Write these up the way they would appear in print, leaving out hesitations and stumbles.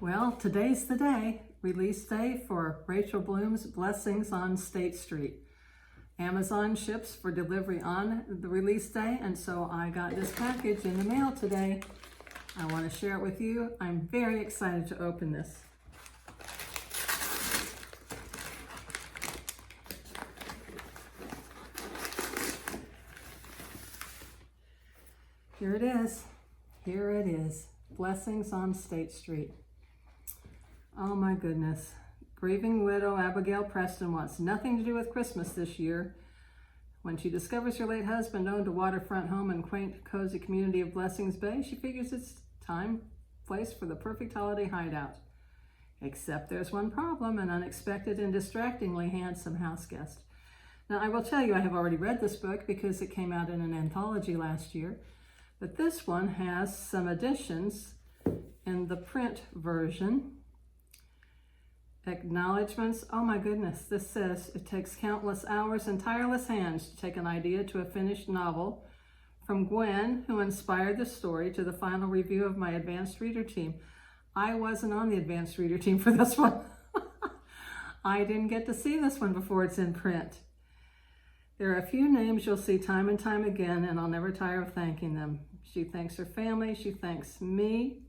Well, today's the day, release day for Rachael Bloome's Blessings on State Street. Amazon ships for delivery on the release day, and so I got this package in the mail today. I want to share it with you. I'm very excited to open this. Here it is. Here it is. Blessings on State Street. Oh my goodness. Grieving widow Abigail Preston wants nothing to do with Christmas this year. When she discovers her late husband owned a waterfront home in quaint, cozy community of Blessings Bay, she figures it's time, place for the perfect holiday hideout. Except there's one problem, an unexpected and distractingly handsome house guest. Now, I will tell you, I have already read this book because it came out in an anthology last year, but this one has some additions in the print version. Acknowledgements. Oh my goodness, this says, it takes countless hours and tireless hands to take an idea to a finished novel. From Gwen, who inspired the story, to the final review of my advanced reader team. I wasn't on the advanced reader team for this one. I didn't get to see this one before it's in print. There are a few names you'll see time and time again, and I'll never tire of thanking them. She thanks her family. She thanks me.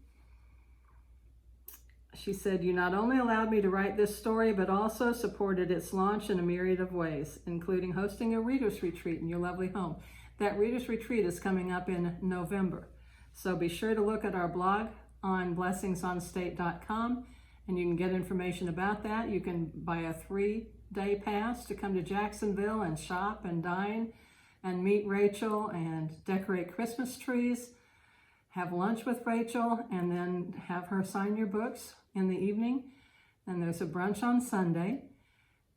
She said, you not only allowed me to write this story, but also supported its launch in a myriad of ways, including hosting a reader's retreat in your lovely home. That reader's retreat is coming up in November. So be sure to look at our blog on blessingsonstate.com, and you can get information about that. You can buy a 3-day pass to come to Jacksonville and shop and dine and meet Rachael and decorate Christmas trees, have lunch with Rachael, and then have her sign your books in the evening. And there's a brunch on Sunday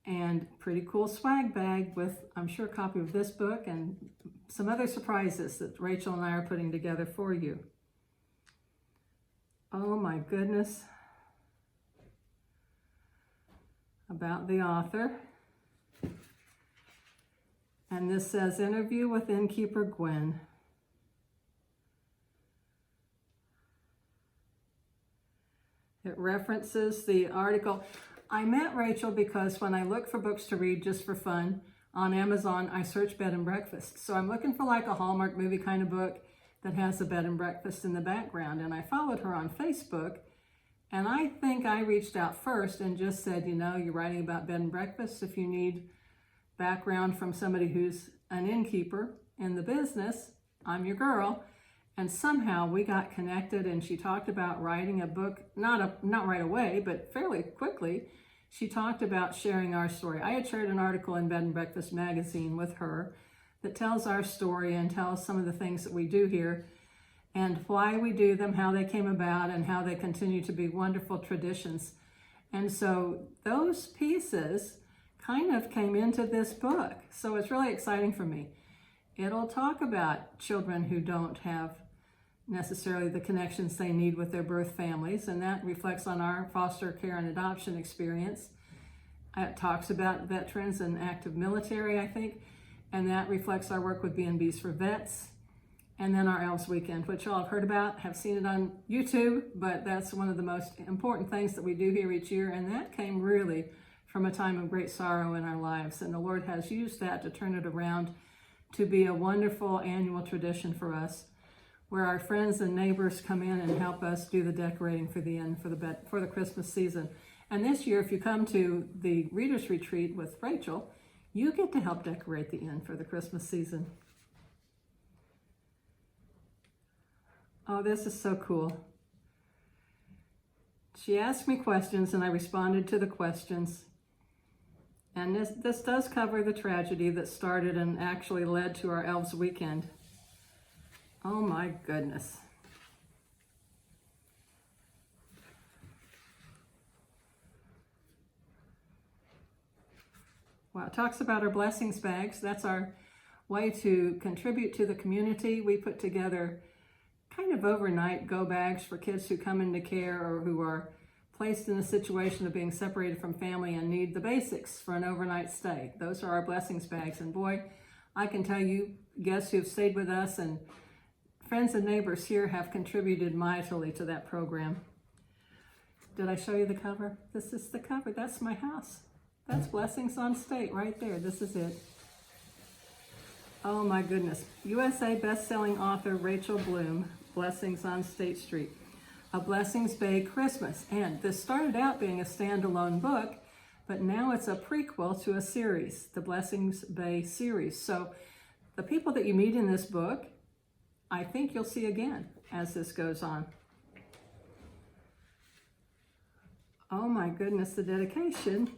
and pretty cool swag bag with, I'm sure, a copy of this book and some other surprises that Rachael and I are putting together for you. Oh my goodness. About the author. And this says, interview with Innkeeper Gwenn. It references the article. I met Rachael because when I look for books to read just for fun on Amazon, I search bed and breakfast. So I'm looking for like a Hallmark movie kind of book that has a bed and breakfast in the background. And I followed her on Facebook, and I think I reached out first and just said, you know, you're writing about bed and breakfast. If you need background from somebody who's an innkeeper in the business, I'm your girl. And somehow we got connected, and she talked about writing a book, not right away, but fairly quickly. She talked about sharing our story. I had shared an article in Bed and Breakfast magazine with her that tells our story and tells some of the things that we do here and why we do them, how they came about, and how they continue to be wonderful traditions. And so those pieces kind of came into this book. So it's really exciting for me. It'll talk about children who don't have necessarily the connections they need with their birth families, and that reflects on our foster care and adoption experience. It talks about veterans and active military, I think, and that reflects our work with B&Bs for Vets, and then our Elves Weekend, which y'all have heard about, have seen it on YouTube, but that's one of the most important things that we do here each year, and that came really from a time of great sorrow in our lives, and the Lord has used that to turn it around to be a wonderful annual tradition for us, where our friends and neighbors come in and help us do the decorating for the inn for the Christmas season. And this year, if you come to the Reader's Retreat with Rachael, you get to help decorate the inn for the Christmas season. Oh, this is so cool. She asked me questions, and I responded to the questions. And this does cover the tragedy that started and actually led to our Elves Weekend. Oh my goodness. Well, it talks about our blessings bags. That's our way to contribute to the community. We put together kind of overnight go bags for kids who come into care or who are placed in a situation of being separated from family and need the basics for an overnight stay. Those are our blessings bags. And boy, I can tell you, guests who've stayed with us and friends and neighbors here have contributed mightily to that program. Did I show you the cover? This is the cover. That's my house. That's Blessings on State right there. This is it. Oh my goodness. USA best-selling author Rachael Bloome, Blessings on State Street. A Blessings Bay Christmas. And this started out being a standalone book, but now it's a prequel to a series, the Blessings Bay series. So the people that you meet in this book, I think you'll see again as this goes on. Oh my goodness, the dedication.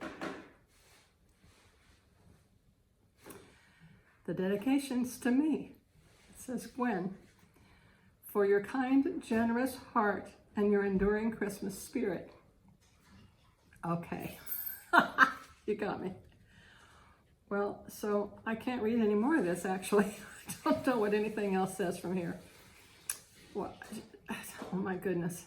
The dedication's to me. It says, Gwen, for your kind, generous heart and your enduring Christmas spirit. Okay, you got me. Well, so I can't read any more of this, actually. I don't know what anything else says from here. Well, oh my goodness.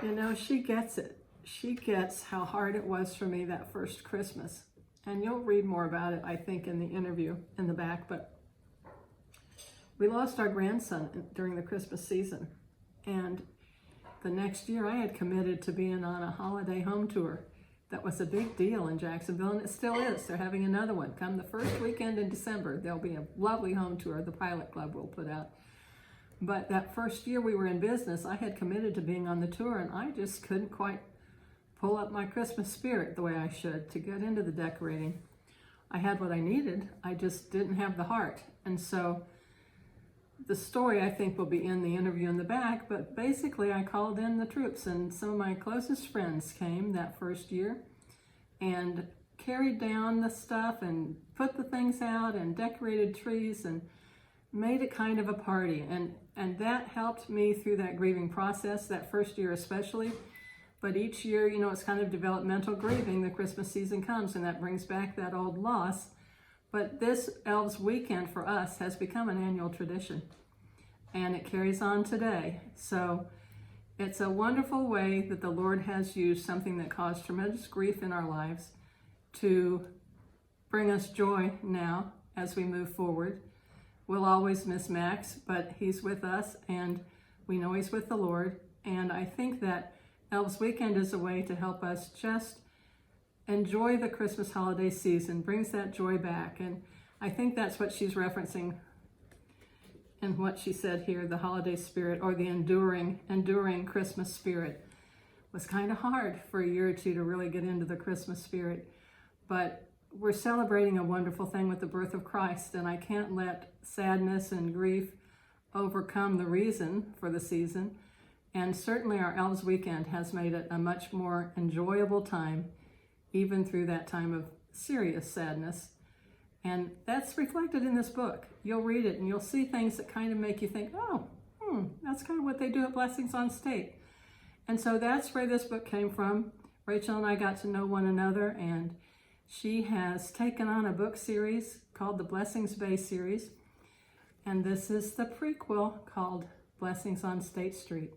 You know, she gets it. She gets how hard it was for me that first Christmas. And you'll read more about it, I think, in the interview in the back. But we lost our grandson during the Christmas season. And the next year I had committed to being on a holiday home tour. That was a big deal in Jacksonville, and it still is. They're having another one. Come the first weekend in December, there'll be a lovely home tour the Pilot Club will put out. But that first year we were in business, I had committed to being on the tour, and I just couldn't quite pull up my Christmas spirit the way I should to get into the decorating. I had what I needed, I just didn't have the heart. And so the story, I think, will be in the interview in the back, but basically I called in the troops, and some of my closest friends came that first year and carried down the stuff and put the things out and decorated trees and made it kind of a party. And that helped me through that grieving process, that first year especially. But each year, you know, it's kind of developmental grieving. The Christmas season comes and that brings back that old loss. But this Elves Weekend for us has become an annual tradition, and it carries on today. So it's a wonderful way that the Lord has used something that caused tremendous grief in our lives to bring us joy now as we move forward. We'll always miss Max, but he's with us, and we know he's with the Lord. And I think that Elves Weekend is a way to help us just enjoy the Christmas holiday season, brings that joy back. And I think that's what she's referencing in what she said here, the holiday spirit, or the enduring Christmas spirit. It was kind of hard for a year or two to really get into the Christmas spirit, but we're celebrating a wonderful thing with the birth of Christ, and I can't let sadness and grief overcome the reason for the season. And certainly our Elves Weekend has made it a much more enjoyable time, even through that time of serious sadness. And that's reflected in this book. You'll read it and you'll see things that kind of make you think, oh, that's kind of what they do at Blessings on State. And so that's where this book came from. Rachael and I got to know one another, and she has taken on a book series called the Blessings Bay series. And this is the prequel called Blessings on State Street.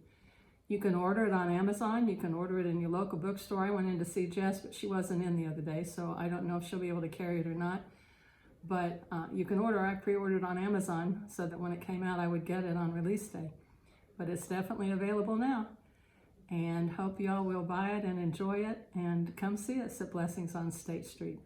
You can order it on Amazon. You can order it in your local bookstore. I went in to see Jess, but she wasn't in the other day, so I don't know if she'll be able to carry it or not. But you can order. I pre-ordered on Amazon so that when it came out, I would get it on release day. But it's definitely available now. And hope y'all will buy it and enjoy it, and come see us at Blessings on State Street.